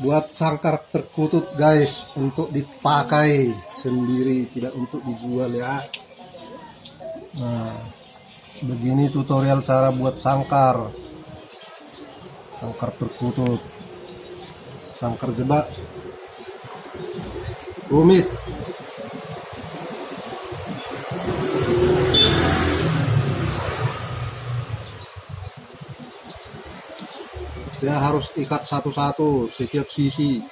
buat sangkar perkutut guys, untuk dipakai sendiri, tidak untuk dijual ya. Nah, begini tutorial cara buat sangkar perkutut. Sangkar jebak rumit, dia harus ikat satu-satu setiap sisi,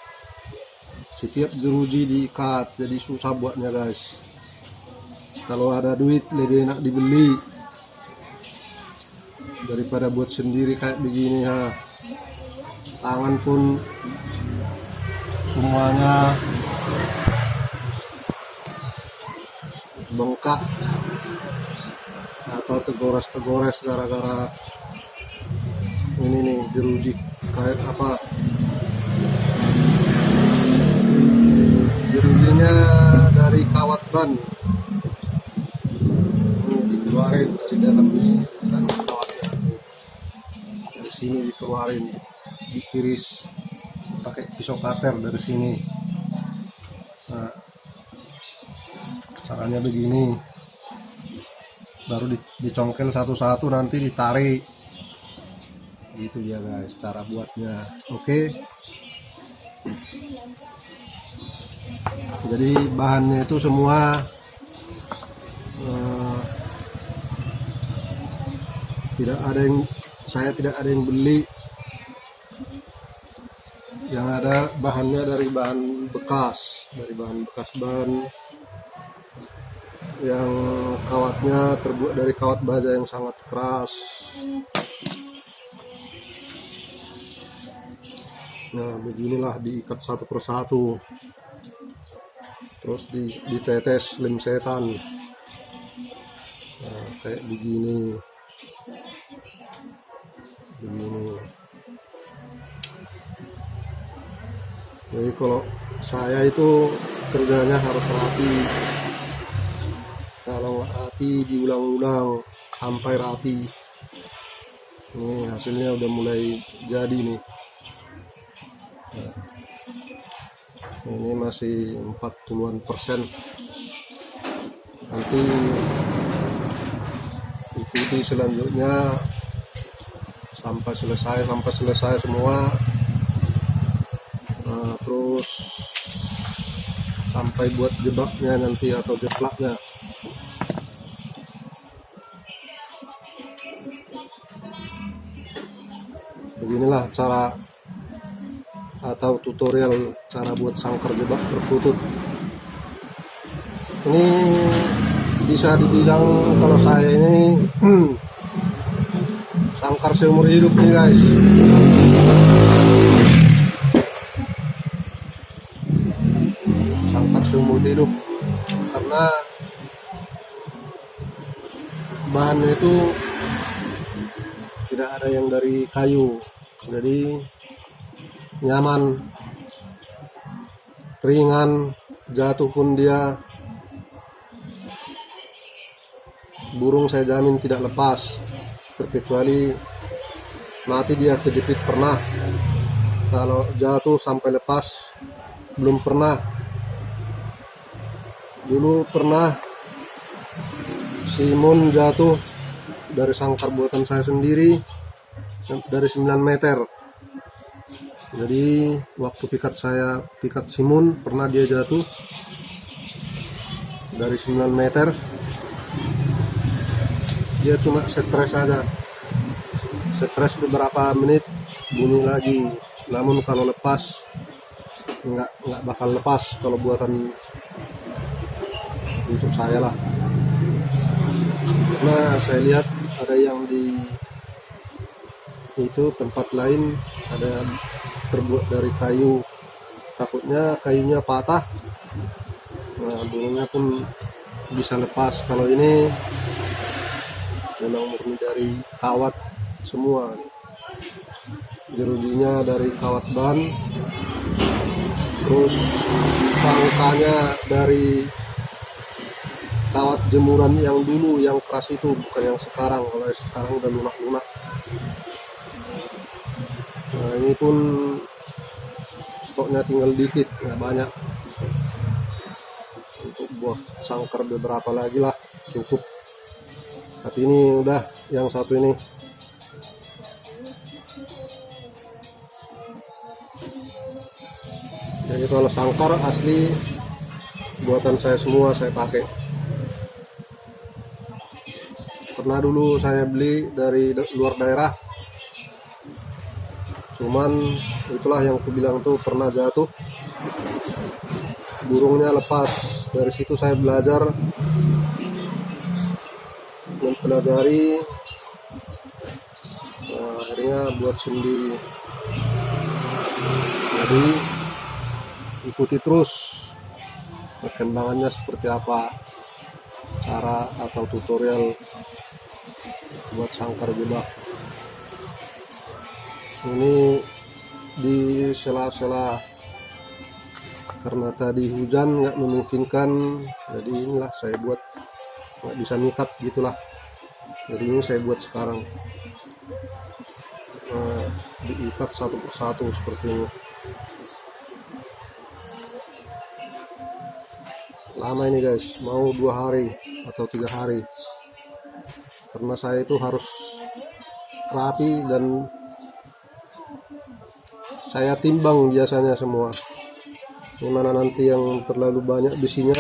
setiap jeruji diikat, jadi susah buatnya guys. Kalau ada duit lebih enak dibeli daripada buat sendiri kayak begini ya. Tangan pun semuanya bengkak atau tegores gara-gara ini nih jeruji kayak apa, jerujinya dari kawat ban ini dikeluarin dari dalam ini, dan kawatnya dari sini dikeluarin, diiris pakai pisau cutter dari sini. Nah, caranya begini, baru dicongkel satu-satu, nanti ditarik. Gitu dia guys cara buatnya. Oke. Jadi bahannya itu semua saya tidak ada yang beli, yang ada bahannya dari bahan bekas ban, yang kawatnya terbuat dari kawat baja yang sangat keras. Nah, beginilah diikat satu persatu, terus ditetes lem setan. Nah, kayak begini. Jadi kalau saya itu kerjanya harus rapi. Kalau nggak rapi diulang-ulang sampai rapi. Ini hasilnya udah mulai jadi nih. Nah, ini masih 40-an%. Nanti ikuti selanjutnya sampai selesai semua. Nah, terus sampai buat jebaknya nanti atau jeplaknya. Beginilah cara atau tutorial cara buat sangkar jebak perkutut. Ini bisa dibilang kalau saya ini sangkar seumur hidup nih guys. Sangkar seumur hidup karena bahannya itu tidak ada yang dari kayu, jadi nyaman, ringan, jatuh pun dia burung saya jamin tidak lepas, terkecuali mati dia kejepit pernah. Kalau jatuh sampai lepas belum pernah. Dulu pernah Simon jatuh dari sangkar buatan saya sendiri dari 9 meter. Jadi waktu pikat Simon pernah dia jatuh dari 9 meter. Dia cuma stres aja, stres beberapa menit bunyi lagi. Namun kalau lepas nggak bakal lepas kalau buatan untuk saya lah. Nah, saya lihat ada yang di itu tempat lain ada terbuat dari kayu, takutnya kayunya patah. Nah, burungnya pun bisa lepas. Kalau ini memang murni dari kawat semua, jerujinya dari kawat ban, terus pangkanya dari kawat jemuran yang dulu yang keras itu, bukan yang sekarang. Kalau sekarang udah lunak-lunak. Nah, ini pun stoknya tinggal dikit, nggak banyak. Untuk buah sangkar beberapa lagi lah cukup, tapi ini udah yang satu ini. Jadi kalau sangkar asli buatan saya semua, saya pakai. Pernah dulu saya beli dari luar daerah, cuman itulah yang aku bilang tuh, pernah jatuh, burungnya lepas. Dari situ saya belajar, mempelajari, akhirnya buat sendiri. Jadi ikuti terus perkembangannya seperti apa, cara atau tutorial buat sangkar jebak. Ini di sela-sela, karena tadi hujan nggak memungkinkan, jadi inilah saya buat, nggak bisa mikat gitulah, jadi ini saya buat sekarang. Diikat satu persatu seperti ini. Lama ini guys, mau 2 hari atau 3 hari, karena saya itu harus rapi dan saya timbang biasanya semua. Gimana nanti yang terlalu banyak besinya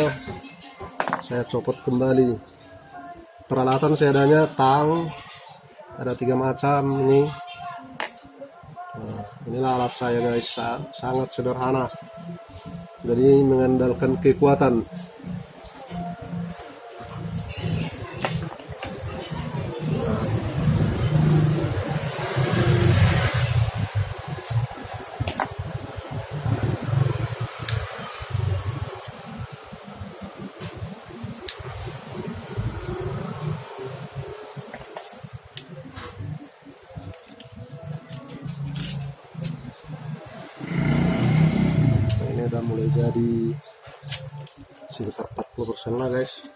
saya copot kembali. Peralatan seadanya, tang ada 3 macam ini. Nah, inilah alat saya guys, sangat sederhana, jadi mengandalkan kekuatan. Udah mulai jadi sekitar 40% lah guys.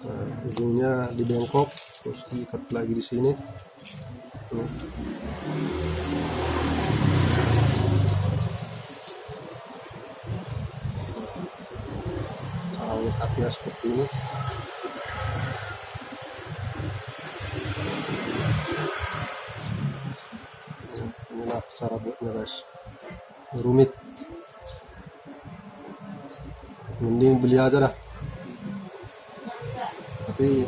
Nah, ujungnya dibengkok terus diikat lagi di sini. Cara ikatnya seperti ini. Inilah cara buatnya guys, rumit, mending beli aja dah. Tapi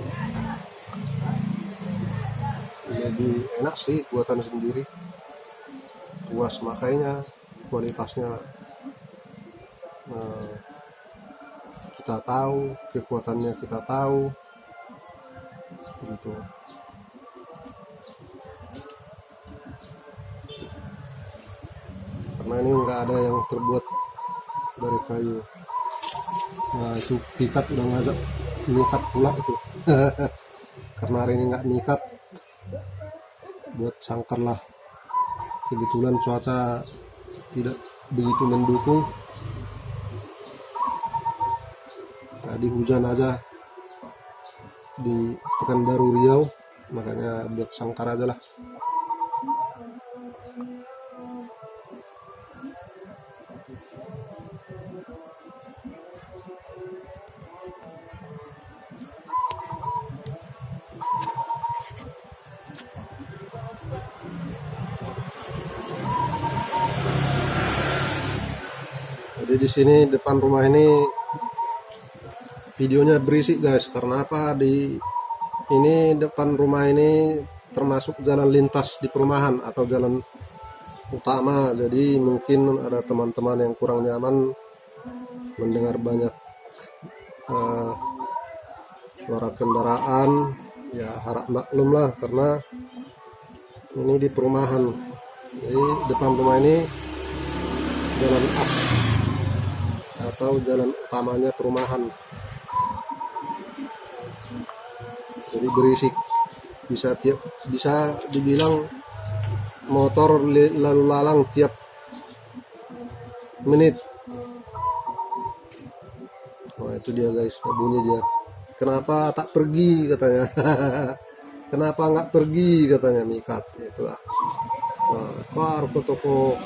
lebih enak sih buatan sendiri, puas makainya, kualitasnya kita tahu, kekuatannya kita tahu gitu. Karena ini nggak ada yang terbuat dari kayu. Nah itu pikat udah ngajak mikat pula itu. Karena hari ini nggak mikat, buat sangkar lah. Kebetulan cuaca tidak begitu mendukung, tadi hujan aja di Pekanbaru Riau, makanya buat sangkar aja lah. Jadi di sini depan rumah ini videonya berisik guys, karena apa? Di ini depan rumah ini termasuk jalan lintas di perumahan atau jalan utama, jadi mungkin ada teman-teman yang kurang nyaman mendengar banyak suara kendaraan. Ya harap maklum lah, karena ini di perumahan. Jadi depan rumah ini jalan as atau jalan utamanya perumahan, jadi berisik, bisa dibilang motor lalu lalang tiap menit. Wah itu dia guys, bunyi dia. Kenapa tak pergi katanya. kenapa nggak pergi katanya mikat, itulah. Nah, kok harus ke toko.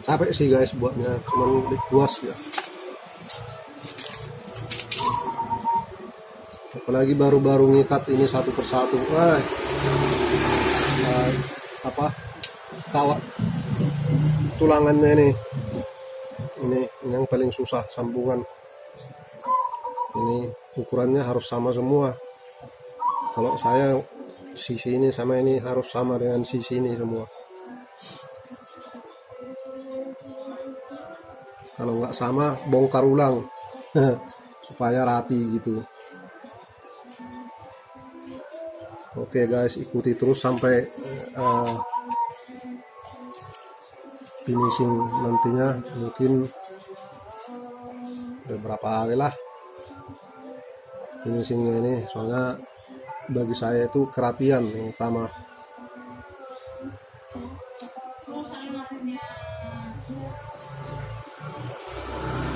Capek sih guys buatnya, cuman puas ya. Apalagi baru-baru ngikat ini satu persatu. Wah, apa kawat tulangannya ini yang paling susah, sambungan ini ukurannya harus sama semua. Kalau saya sisi ini sama ini harus sama dengan sisi ini semua. Kalau nggak sama bongkar ulang supaya rapi gitu. Oke guys, ikuti terus sampai finishing nantinya. Mungkin beberapa hari lah finishingnya ini, soalnya bagi saya itu kerapian yang utama.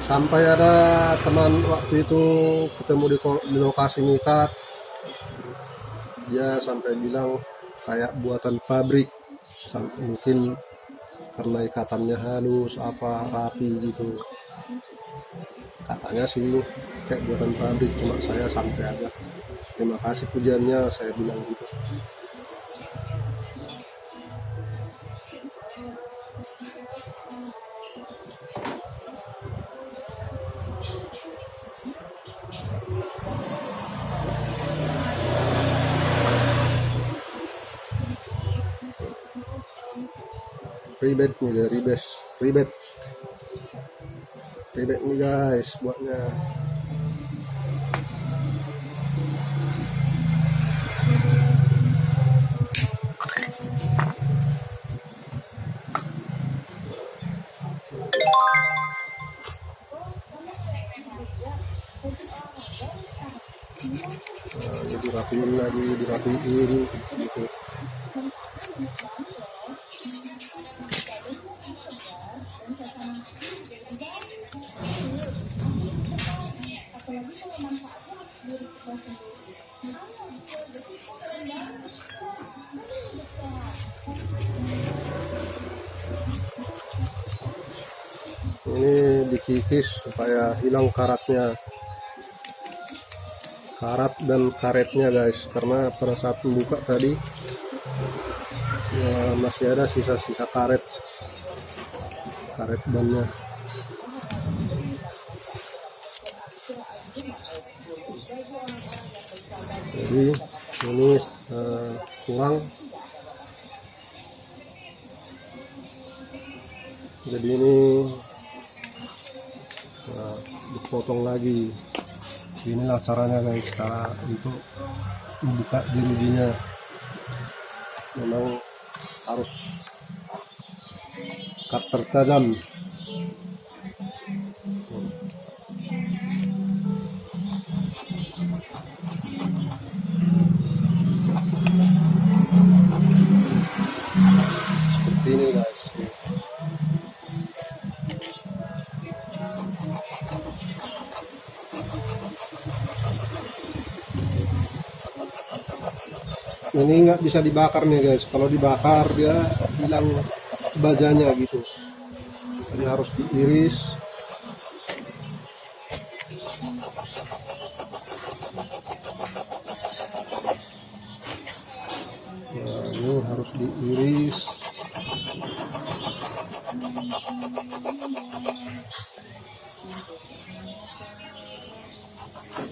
Sampai ada teman waktu itu ketemu di lokasi mikat, dia sampai bilang kayak buatan pabrik, mungkin karena ikatannya halus apa rapi gitu, katanya sih kayak buatan pabrik. Cuma saya santai aja, terima kasih pujiannya, saya bilang gitu. Ribet nih, ribet nih guys buatnya. Nah, ini dirapiin lagi, gitu. Ini dikikis supaya hilang karatnya, karat dan karetnya guys, karena pada saat membuka tadi ya, masih ada sisa-sisa karet bannya. Jadi ini tulang, jadi ini dipotong lagi. Inilah caranya guys, cara untuk membuka jerujinya. Memang harus cutter tajam. Seperti ini guys. Ini nggak bisa dibakar nih guys, kalau dibakar dia hilang bajanya gitu. Ini harus diiris. Nah, ini harus diiris.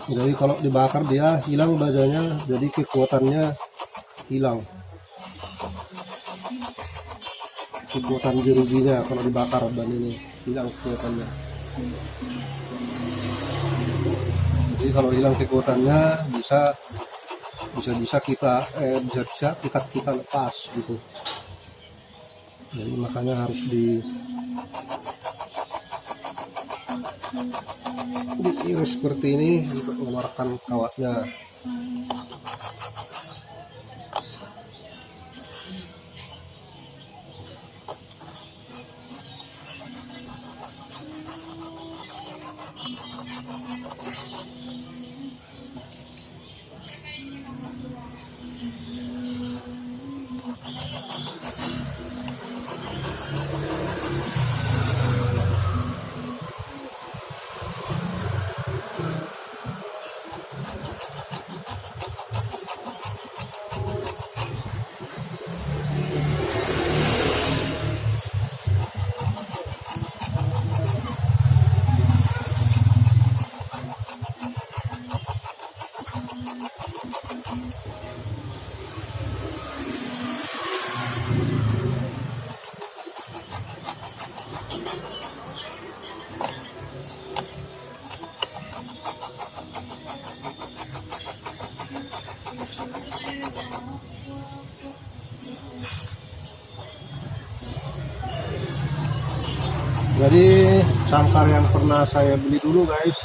Jadi kalau dibakar dia hilang bajanya, jadi kekuatannya hilang, kekuatan jerujinya kalau dibakar, ban ini hilang kekuatannya. Jadi kalau hilang kekuatannya bisa kita lepas gitu. Jadi makanya harus diiris seperti ini untuk mengeluarkan kawatnya. Jadi sangkar yang pernah saya beli dulu guys,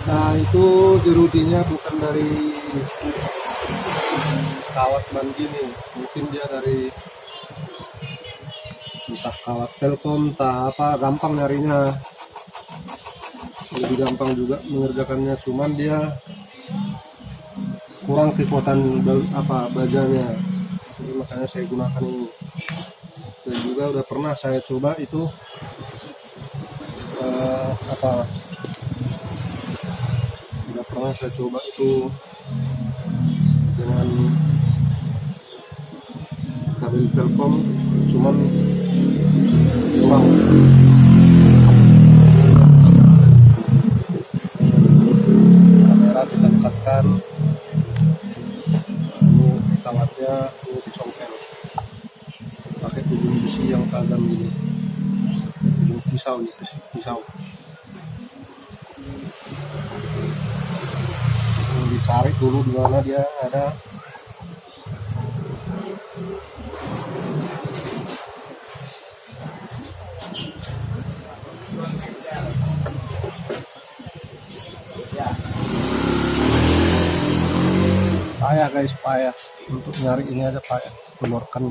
nah itu jerujinya bukan dari kawat begini, mungkin dia dari entah kawat Telkom, entah apa, gampang nyarinya, lebih gampang juga mengerjakannya, cuman dia kurang kekuatan bajanya, jadi makanya saya gunakan ini. Dan juga udah pernah saya coba itu udah pernah saya coba itu dengan kabel Telkom, cuman kurang. Kamera kita dekatkan, ini kawatnya ini dicongkel pakai ujung besi yang tajam gini, ujung pisau nih, pisau. Dicari dulu di mana dia ada. Payah guys, payah untuk nyari ini aja, payah keluarkan.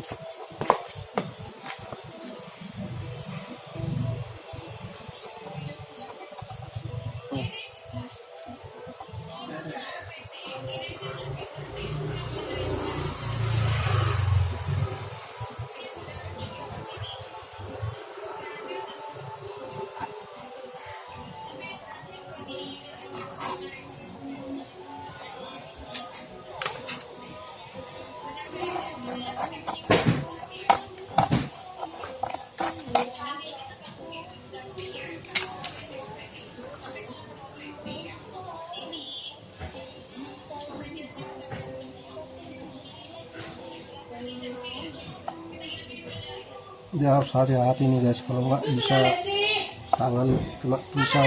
Dia harus hati-hati nih guys, kalau nggak bisa tangan kena pisau.